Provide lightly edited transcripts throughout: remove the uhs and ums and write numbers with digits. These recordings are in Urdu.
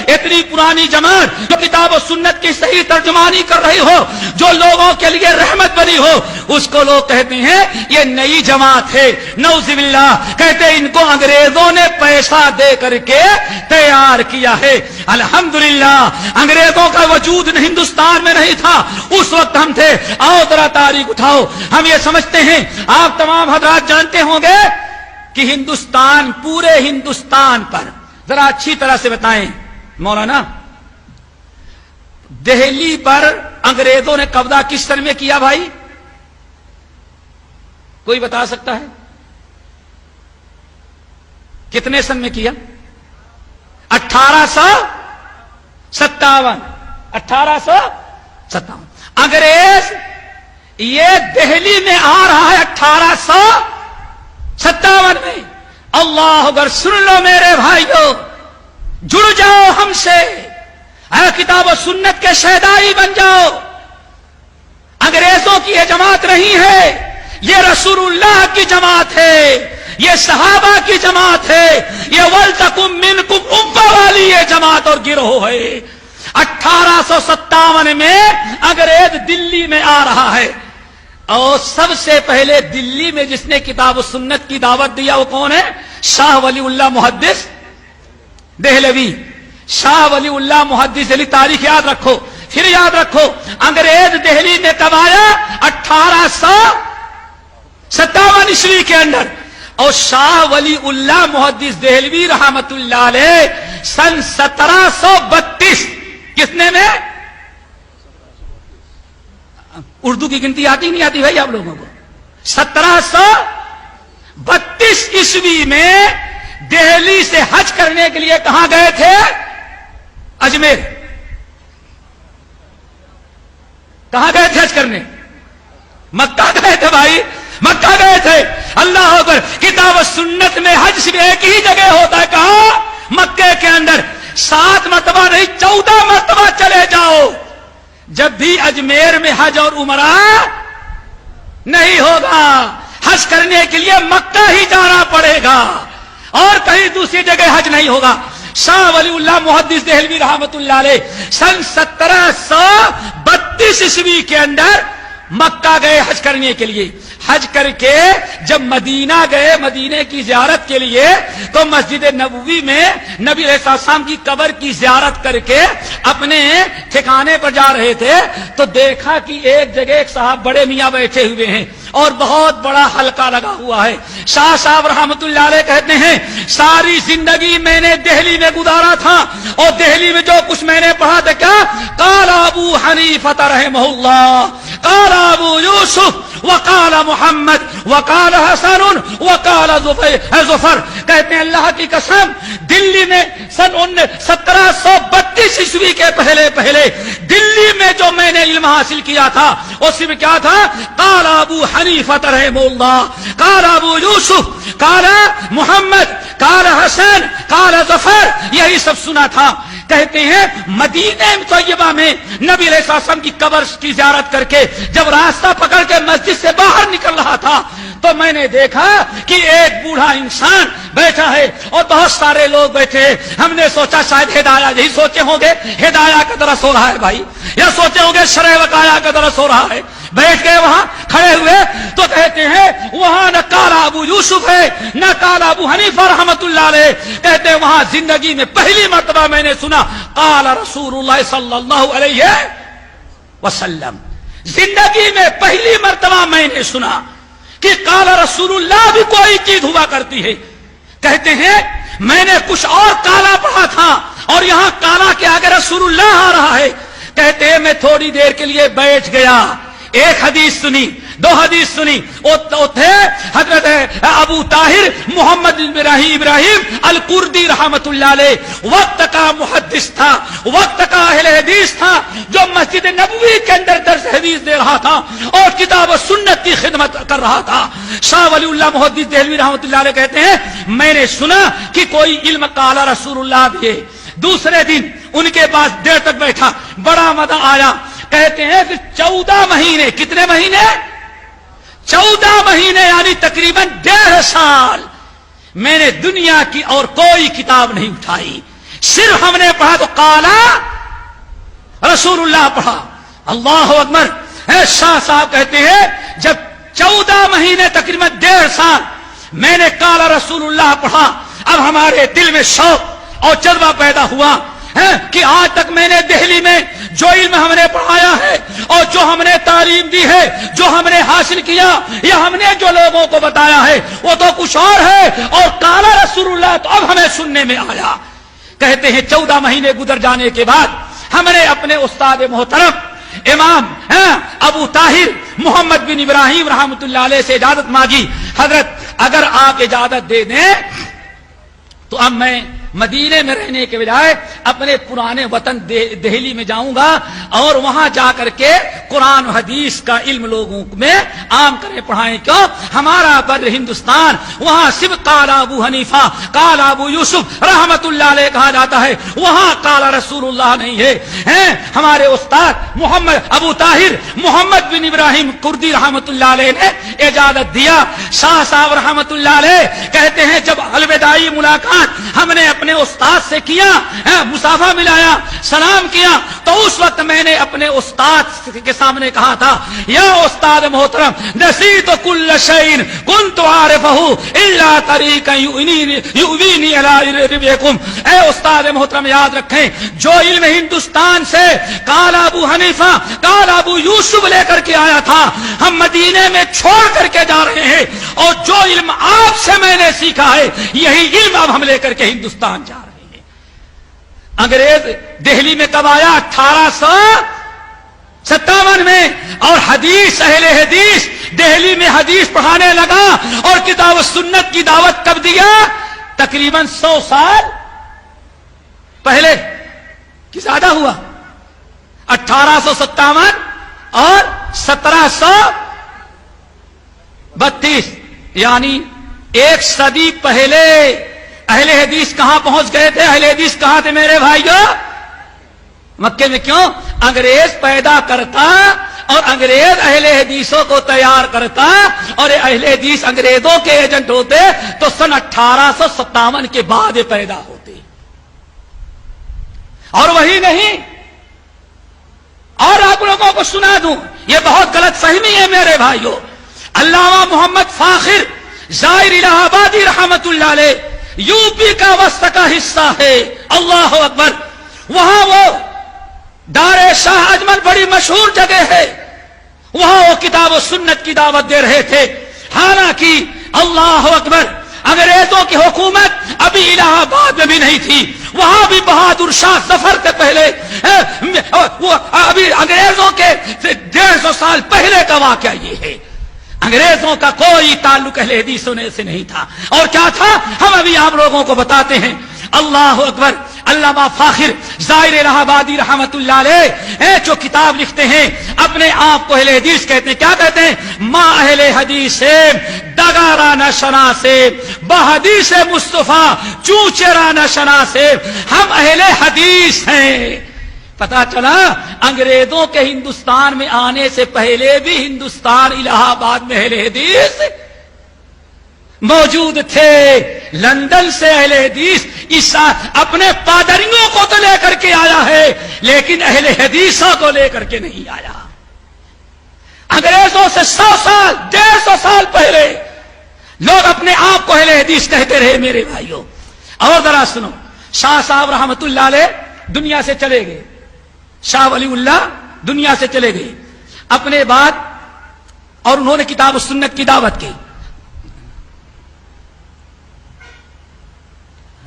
اتنی پرانی جماعت جو کتاب و سنت کی صحیح ترجمانی کر رہی ہو، جو لوگوں کے لیے رحمت بنی ہو، اس کو لوگ کہتے ہیں یہ نئی جماعت ہے، نعوذ باللہ، کہتے ہیں ان کو انگریزوں نے پیسہ دے کر کے تیار کیا ہے۔ الحمدللہ انگریزوں کا وجود ہندوستان میں نہیں تھا، اس وقت ہم تھے۔ آؤ ذرا تاریخ اٹھاؤ، ہم یہ سمجھتے ہیں، آپ تمام حضرات جانتے ہوں گے کہ ہندوستان، پورے ہندوستان پر ذرا اچھی طرح سے بتائیں مولانا، دہلی پر انگریزوں نے قبضہ کس سن میں کیا بھائی؟ کوئی بتا سکتا ہے کتنے سن میں کیا؟ 1857۔ 1857 انگریز یہ دہلی میں آ رہا ہے 1857 میں۔ اللہ اکبر، سن لو میرے بھائیو، جڑ جاؤ ہم سے، اے کتاب و سنت کے شہدائی بن جاؤ۔ انگریزوں کی یہ جماعت نہیں ہے، یہ رسول اللہ کی جماعت ہے، یہ صحابہ کی جماعت ہے، یہ وَلْتَكُن مِّنكُمْ أُمَّةٌ والی یہ جماعت اور گروہ ہے۔ 1857 میں انگریز دلی میں آ رہا ہے، اور سب سے پہلے دلی میں جس نے کتاب و سنت کی دعوت دیا وہ کون ہے؟ شاہ ولی اللہ محدث دہلوی۔ شاہ ولی اللہ محدث دہلوی، تاریخ یاد رکھو، پھر یاد رکھو، انگریز دہلی میں کب آیا؟ 1857 عیسوی کے اندر، اور شاہ ولی اللہ محدث دہلوی رحمت اللہ علیہ سن 1732 کتنے میں؟ اردو کی گنتی آتی نہیں آتی بھائی آپ لوگوں کو؟ 1732 عیسوی میں دہلی سے حج کرنے کے لیے کہاں گئے تھے؟ اجمیر۔ کہاں گئے تھے حج کرنے؟ مکہ گئے تھے بھائی، مکہ گئے تھے۔ اللہ اکبر، کتاب و سنت میں حج صرف ایک ہی جگہ ہوتا ہے، کہاں؟ مکے کے اندر۔ 7 مرتبہ نہیں 14 مرتبہ چلے جاؤ، جب بھی اجمیر میں حج اور عمرہ نہیں ہوگا، حج کرنے کے لیے مکہ ہی جانا پڑے گا، اور کہیں دوسری جگہ حج نہیں ہوگا۔ شاہ ولی اللہ محدث دہلوی رحمت اللہ علیہ سن 1732 عیسوی کے اندر مکہ گئے حج کرنے کے لیے۔ حج کر کے جب مدینہ گئے، مدینے کی زیارت کے لیے، تو مسجد نبوی میں نبی علیہ السلام کی قبر کی زیارت کر کے اپنے ٹھکانے پر جا رہے تھے، تو دیکھا کہ ایک جگہ ایک صاحب بڑے میاں بیٹھے ہوئے ہیں اور بہت بڑا حلقہ لگا ہوا ہے۔ شاہ صاحب رحمت اللہ علیہ کہتے ہیں ساری زندگی میں نے دہلی میں گزارا تھا، اور دہلی میں جو کچھ میں نے پڑھا تھا، کیا قال ابو حنیفہ رحمہ اللہ، قال ابو یوسف، وقال محمد، وقال حسن، وقال ظفر۔ کہتے ہیں اللہ کی قسم، دلی میں سن 1732 عیسوی کے پہلے دلی میں جو میں نے علم حاصل کیا تھا وہ صرف کیا تھا؟ قال ابو حنیفہ رحمہ اللہ، قال ابو یوسف، قال محمد، قال حسن، قال ظفر، یہی سب سنا تھا۔ کہتے ہیں مدینہ طیبہ میں نبی علیہ السلام کی قبر کی زیارت کر کے جب راستہ پکڑ کے مسجد سے باہر نکل رہا تھا، تو میں نے دیکھا کہ ایک بوڑھا انسان بیٹھا ہے اور بہت سارے لوگ بیٹھے ہیں۔ ہم نے سوچا شاید ہدایہ، یہی سوچے ہوں گے ہدایہ کا درس ہو رہا ہے بھائی، یا سوچے ہوں گے شرح وقایہ کا درس ہو رہا ہے۔ بیٹھ گئے وہاں کھڑے ہوئے، تو کہتے ہیں وہاں نہ قال ابو یوسف ہے نہ قال ابو حنیفہ رحمت اللہ علیہ۔ کہتے ہیں وہاں زندگی میں پہلی مرتبہ میں نے سنا قال رسول اللہ صلی اللہ علیہ وسلم، زندگی میں پہلی مرتبہ میں نے سنا کہ قال رسول اللہ بھی کوئی چیز ہوا کرتی ہے۔ کہتے ہیں میں نے کچھ اور کالا پڑھا تھا، اور یہاں کالا کے آگے رسول اللہ آ رہا ہے۔ کہتے ہیں میں تھوڑی دیر کے لیے بیٹھ گیا، ایک حدیث سنی، 2 حدیث سنی۔ وہ تھے حضرت ابو طاہر محمد ابراہیم القردی رحمت اللہ علیہ، وقت کا محدث تھا، وقت کا اہل حدیث تھا، جو مسجد نبوی کے اندر درس حدیث دے رہا تھا اور کتاب و سنت کی خدمت کر رہا تھا۔ شاہ ولی اللہ محدث دہلوی رحمت اللہ علیہ کہتے ہیں میں نے سنا کہ کوئی علم قال رسول اللہ بھی ہے۔ دوسرے دن ان کے پاس دیر تک بیٹھا، بڑا مزہ آیا۔ کہتے ہیں کہ 14 مہینے، کتنے مہینے؟ 14 مہینے، یعنی تقریباً 1.5 سال میں نے دنیا کی اور کوئی کتاب نہیں اٹھائی، صرف ہم نے پڑھا تو قالا رسول اللہ پڑھا. اللہ اکبر. شاہ صاحب کہتے ہیں جب 14 مہینے تقریباً 1.5 سال میں نے قالا رسول اللہ پڑھا, اب ہمارے دل میں شوق اور جذبہ پیدا ہوا کہ آج تک میں نے دہلی میں جو علم ہم نے پڑھایا ہے اور جو ہم نے تعلیم دی ہے, جو ہم نے حاصل کیا یا ہم نے جو لوگوں کو بتایا ہے وہ تو کچھ اور ہے, اور قالا رسول اللہ تو اب ہمیں سننے میں آیا. کہتے ہیں 14 مہینے گزر جانے کے بعد ہم نے اپنے استاد محترم امام ابو طاہر محمد بن ابراہیم رحمۃ اللہ علیہ سے اجازت مانگی. حضرت اگر آپ اجازت دے دیں تو اب میں مدینے میں رہنے کے بجائے اپنے پرانے وطن دہلی میں جاؤں گا اور وہاں جا کر کے قرآن و حدیث کا علم لوگوں میں عام کریں پڑھائیں. کیوں؟ ہمارا بر ہندوستان وہاں صرف قال ابو حنیفہ قال ابو یوسف رحمت اللہ علیہ کہا جاتا ہے, وہاں قال رسول اللہ نہیں ہے. ہمارے استاد محمد ابو طاہر محمد بن ابراہیم کردی رحمت اللہ علیہ نے اجازت دیا. شاہ صاحب رحمت اللہ علیہ کہتے ہیں جب الوداعی ملاقات ہم نے اپنے استاد سے کیا, مصافحہ ملایا, سلام کیا, تو اس وقت میں نے اپنے استاد کے سامنے کہا تھا یا استاد محترم نسیت کل شیء کنت عارفہ الا طریقا یؤوینی الی ربکم. اے استاد محترم یاد رکھیں جو علم ہندوستان سے قال ابو حنیفہ قال ابو یوسف لے کر کے آیا تھا ہم مدینے میں چھوڑ کر کے جا رہے ہیں, اور جو علم آپ سے میں نے سیکھا ہے یہی علم اب ہم لے کر کے ہندوستان جا رہے ہیں. انگریز دہلی میں کب آیا؟ 1857 میں, اور حدیث اہل حدیث دہلی میں حدیث پڑھانے لگا, اور کتاب و سنت کی دعوت کب دیا؟ تقریباً 100 سال پہلے کی زیادہ ہوا. 1857 اور 1732 یعنی 1 صدی پہلے اہل حدیث کہاں پہنچ گئے تھے؟ اہل حدیث کہاں تھے میرے بھائیو؟ مکے میں. کیوں؟ انگریز پیدا کرتا اور انگریز اہل حدیثوں کو تیار کرتا اور اہل حدیث انگریزوں کے ایجنٹ ہوتے تو سن 1857 کے بعد پیدا ہوتے. اور وہی نہیں, اور آپ لوگوں کو سنا دوں, یہ بہت غلط فہمی ہے میرے بھائیو. علامہ محمد فاخر زائر الہ آبادی رحمت اللہ علیہ یو پی کا وسط کا حصہ ہے. اللہ اکبر. وہاں وہ دار شاہ اجمل بڑی مشہور جگہ ہے, وہاں وہ کتاب و سنت کی دعوت دے رہے تھے. حالانکہ اللہ اکبر انگریزوں کی حکومت ابھی الہ آباد میں بھی نہیں تھی, وہاں بھی بہادر شاہ ظفر سے پہلے ابھی انگریزوں کے 150 سال پہلے کا واقعہ یہ ہے. انگریزوں کا کوئی تعلق اہل حدیث سے نہیں تھا. اور کیا تھا ہم ابھی آپ لوگوں کو بتاتے ہیں. اللہ اکبر. علامہ فاخر زائر الہ آبادی رحمت اللہ علیہ جو کتاب لکھتے ہیں اپنے آپ کو اہل حدیث کہتے ہیں. کیا کہتے ہیں؟ ما اہل حدیث سے دگارا نہ شنا سے بحدیث مصطفیٰ چوچرا نہ شنا سے, ہم اہل حدیث ہیں. پتا چلا انگریزوں کے ہندوستان میں آنے سے پہلے بھی ہندوستان الہ آباد میں اہل حدیث موجود تھے. لندن سے اہل حدیث اپنے پادریوں کو تو لے کر کے آیا ہے لیکن اہل حدیثوں کو لے کر کے نہیں آیا. انگریزوں سے 100 سال 150 سال پہلے لوگ اپنے آپ کو اہل حدیث کہتے رہے میرے بھائیوں. اور ذرا سنو, شاہ صاحب رحمت اللہ علیہ دنیا سے چلے گئے. شاہ ولی اللہ دنیا سے چلے گئے اپنے بعد, اور انہوں نے کتاب و سنت کی دعوت کی.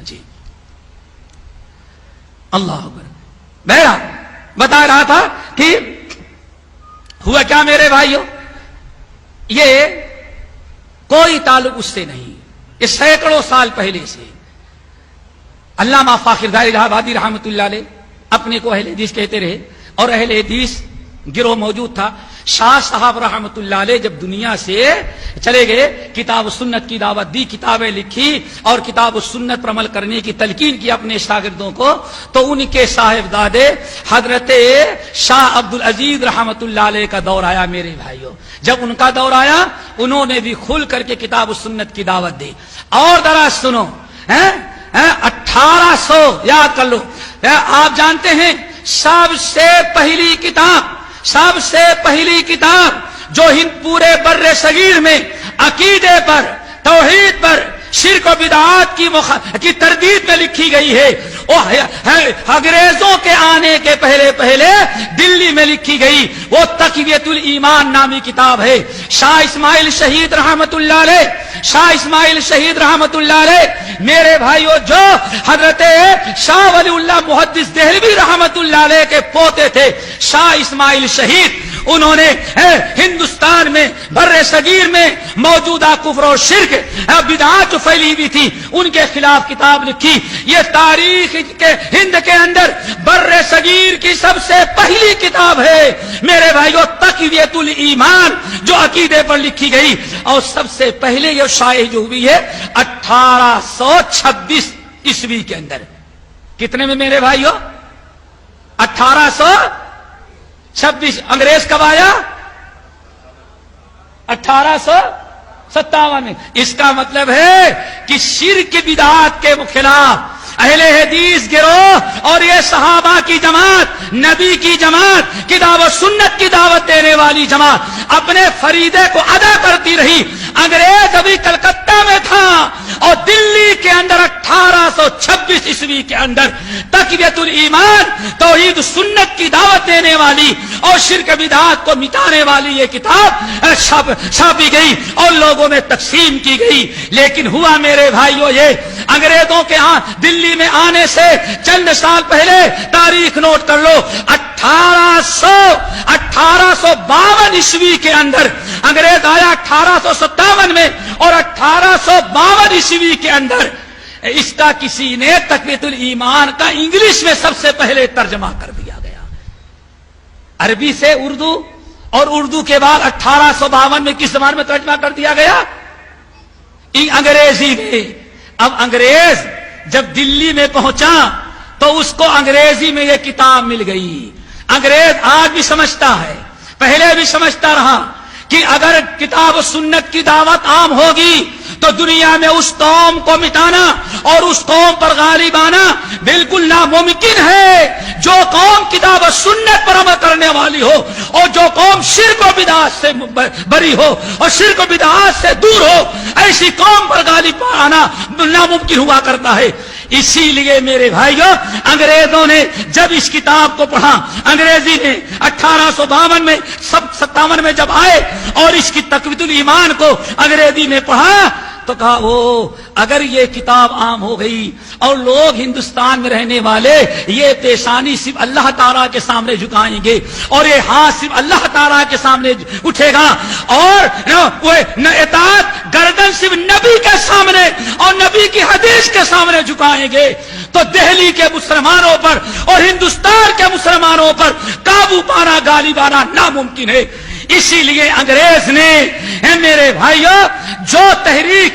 جی اللہ اکبر. بہرحال بتا رہا تھا کہ ہوا کیا میرے بھائیوں, یہ کوئی تعلق اس سے نہیں, یہ سینکڑوں سال پہلے سے. علامہ فاخر زائر الہ آبادی رحمت اللہ علیہ اپنے کو اہل حدیث کہتے رہے, اور اہل حدیث گروہ موجود تھا. شاہ صاحب رحمت اللہ علیہ جب دنیا سے چلے گئے کتاب و سنت کی دعوت دی, کتابیں لکھی اور کتاب و سنت پر عمل کرنے کی تلقین کی اپنے شاگردوں کو, تو ان کے صاحبزادے حضرت شاہ عبد العزیز رحمت اللہ علیہ کا دور آیا میرے بھائیوں. جب ان کا دور آیا انہوں نے بھی کھل کر کے کتاب و سنت کی دعوت دی. اور ذرا سنو, 1800 یاد کر لو. آپ جانتے ہیں سب سے پہلی کتاب جو ہند پورے بر صغیر میں عقیدے پر، توحید پر، شرک و بدعات کی تردید میں لکھی گئی ہے، وہ انگریزوں کے آنے کے پہلے دلی میں لکھی گئی، وہ تقویۃ الایمان نامی کتاب ہے. شاہ اسماعیل شہید رحمت اللہ علیہ میرے بھائیو، جو حضرت شاہ ولی اللہ محدث دہلوی رحمت اللہ علیہ کے پوتے تھے شاہ اسماعیل شہید، انہوں نے ہندوستان میں بر صغیر میں موجودہ کفر و شرک بدعات پھیلی ہوئی تھی ان کے خلاف کتاب لکھی. یہ تاریخ کے ہند کے اندر بر صغیر کی سب سے پہلی کتاب ہے میرے بھائیو، تقویۃ الایمان، جو عقیدے پر لکھی گئی. اور سب سے پہلے یہ شائع جو ہوئی ہے 1826 عیسوی کے اندر. کتنے میں میرے بھائیو؟ 1826. انگریز کب آیا؟ 1857 میں. اس کا مطلب ہے کہ شرک بدعات کے خلاف اہل حدیث گروہ اور یہ صحابہ کی جماعت، نبی کی جماعت، کتاب و سنت کی دعوت دینے والی جماعت اپنے فریضے کو ادا کرتی رہی. انگریز ابھی کلکتہ میں تھا اور دلی کے اندر 1826 عیسوی کے اندر تقویۃ الایمان، توحید سنت کی دعوت دینے والی اور شرک بدعات کو مٹانے والی یہ کتاب چھاپی گئی اور لوگوں میں تقسیم کی گئی. لیکن ہوا میرے بھائیو یہ، انگریزوں کے دلی میں آنے سے چند سال پہلے، تاریخ نوٹ کر لو، 1852 عیسوی کے اندر انگریز آیا 1857 میں، اور 1852 عیسوی کے اندر اس کا کسی نے تقویۃ الایمان کا انگلش میں سب سے پہلے ترجمہ کر دیا گیا، عربی سے اردو، اور اردو کے بعد 1852 میں کس زبان میں ترجمہ کر دیا گیا؟ انگریزی میں. اب انگریز جب دلی میں پہنچا تو اس کو انگریزی میں یہ کتاب مل گئی. انگریز آج بھی سمجھتا ہے، پہلے بھی سمجھتا رہا کہ اگر کتاب و سنت کی دعوت عام ہوگی تو دنیا میں اس قوم کو مٹانا اور اس قوم پر غالب آنا بالکل ناممکن ہے. جو قوم کتاب و سنت پر عمل کرنے والی ہو اور جو قوم شرک و بدعات سے بری ہو اور شرک و بدعات سے دور ہو، ایسی قوم پر غالب آنا ناممکن ہوا کرتا ہے. اسی لیے میرے بھائیو، انگریزوں نے جب اس کتاب کو پڑھا، انگریزی نے 1852 میں 57 میں جب آئے اور اس کی تقویۃ الایمان کو انگریزی میں پڑھا تو کہا اگر یہ کتاب عام ہو گئی اور لوگ ہندوستان میں رہنے والے یہ پیشانی صرف اللہ تعالیٰ کے سامنے جھکائیں گے اور یہ ہاتھ صرف اللہ تعالیٰ کے سامنے اٹھے گا اور اطاعت گردن صرف نبی کے سامنے اور نبی کی حدیث کے سامنے جھکائیں گے، تو دہلی کے مسلمانوں پر اور ہندوستان کے مسلمانوں پر قابو پانا، غالب آنا ناممکن ہے. اسی لیے انگریز نے میرے بھائیو جو تحریک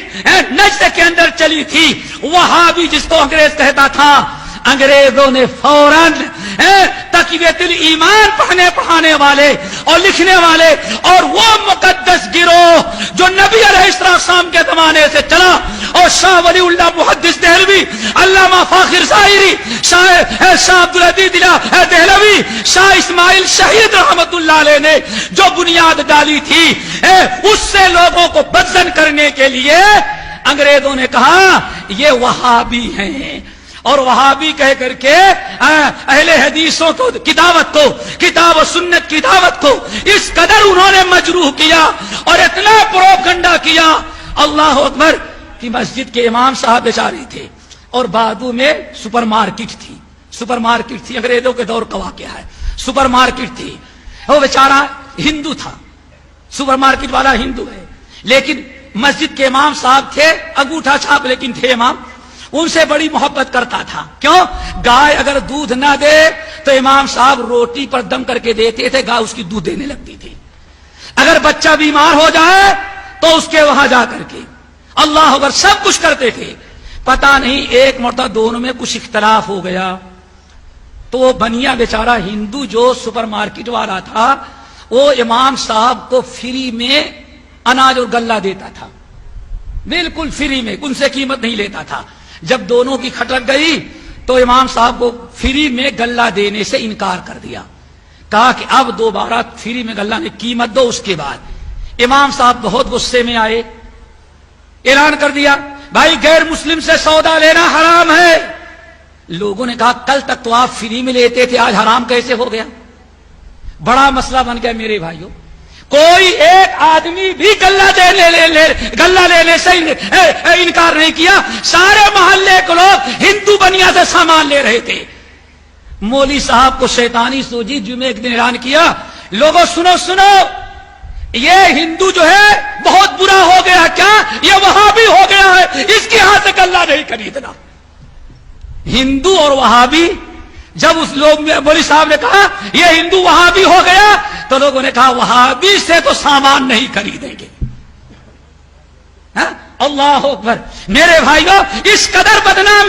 نجد کے اندر چلی تھی، وہابی جس کو انگریز کہتا تھا، انگریزوں نے فوراً تقویۃ الایمان پڑھانے والے اور لکھنے والے اور وہ مقدس گروہ جو نبی علیہ السلام کے زمانے سے چلا، اور شاہ ولی اللہ محدث دہلوی، علامہ فاخر ظاہری، شاہ عبدالعزیز دہلوی، شاہ اسماعیل شہید رحمت اللہ علیہ نے جو بنیاد ڈالی تھی، اس سے لوگوں کو بدزن کرنے کے لیے انگریزوں نے کہا یہ وہابی ہیں، اور وہابی کہہ کر کے اہل حدیثوں کو کی دعوت کو، کتاب و سنت کی دعوت کو اس قدر انہوں نے مجروح کیا اور اتنا پروپگنڈا کیا، اللہ اکبر، کہ مسجد کے امام صاحب بیچارے تھے اور بازو میں سپر مارکیٹ تھی، انگریزوں کے دور کا واقعہ ہے، سپر مارکیٹ تھی، وہ بیچارہ ہندو تھا، سپر مارکیٹ والا ہندو ہے، لیکن مسجد کے امام صاحب تھے، انگوٹھا چھاپ لیکن تھے امام، ان سے بڑی محبت کرتا تھا. کیوں؟ گائے اگر دودھ نہ دے تو امام صاحب روٹی پر دم کر کے دیتے تھے، گائے اس کی دودھ دینے لگتی تھی. اگر بچہ بیمار ہو جائے تو اس کے وہاں جا کر کے اللہ اکبر سب کچھ کرتے تھے. پتا نہیں ایک مرتبہ دونوں میں کچھ اختلاف ہو گیا تو وہ بنیا بیچارہ ہندو جو سپر مارکیٹ والا تھا، وہ امام صاحب کو فری میں اناج اور غلہ دیتا تھا، بالکل فری میں، ان سے قیمت نہیں لیتا تھا. جب دونوں کی کھٹک گئی تو امام صاحب کو فری میں غلہ دینے سے انکار کر دیا، کہا کہ اب دوبارہ فری میں غلہ نے قیمت دو۔ اس کے بعد امام صاحب بہت غصے میں آئے، اعلان کر دیا بھائی غیر مسلم سے سودا لینا حرام ہے۔ لوگوں نے کہا کل تک تو آپ فری میں لیتے تھے، آج حرام کیسے ہو گیا؟ بڑا مسئلہ بن گیا میرے بھائیوں۔ کوئی ایک آدمی بھی غلہ لینے سے انکار نہیں کیا، سارے محلے کے لوگ ہندو بنیا سے سامان لے رہے تھے۔ مولوی صاحب کو شیطانی سوجی، جمعے ایک دن اعلان کیا لوگوں سنو سنو، یہ ہندو جو ہے بہت برا ہو گیا، کیا یہ وہابی ہو گیا ہے، اس کے ہاتھ سے غلہ نہیں خریدنا۔ ہندو اور وہابی، جب اس لوگ میں مولوی صاحب نے کہا یہ ہندو وہابی ہو گیا تو لوگوں نے کہا وہابی سے تو سامان نہیں خریدیں گے۔ اللہ اکبر۔ میرے بھائیوں اس قدر بدنام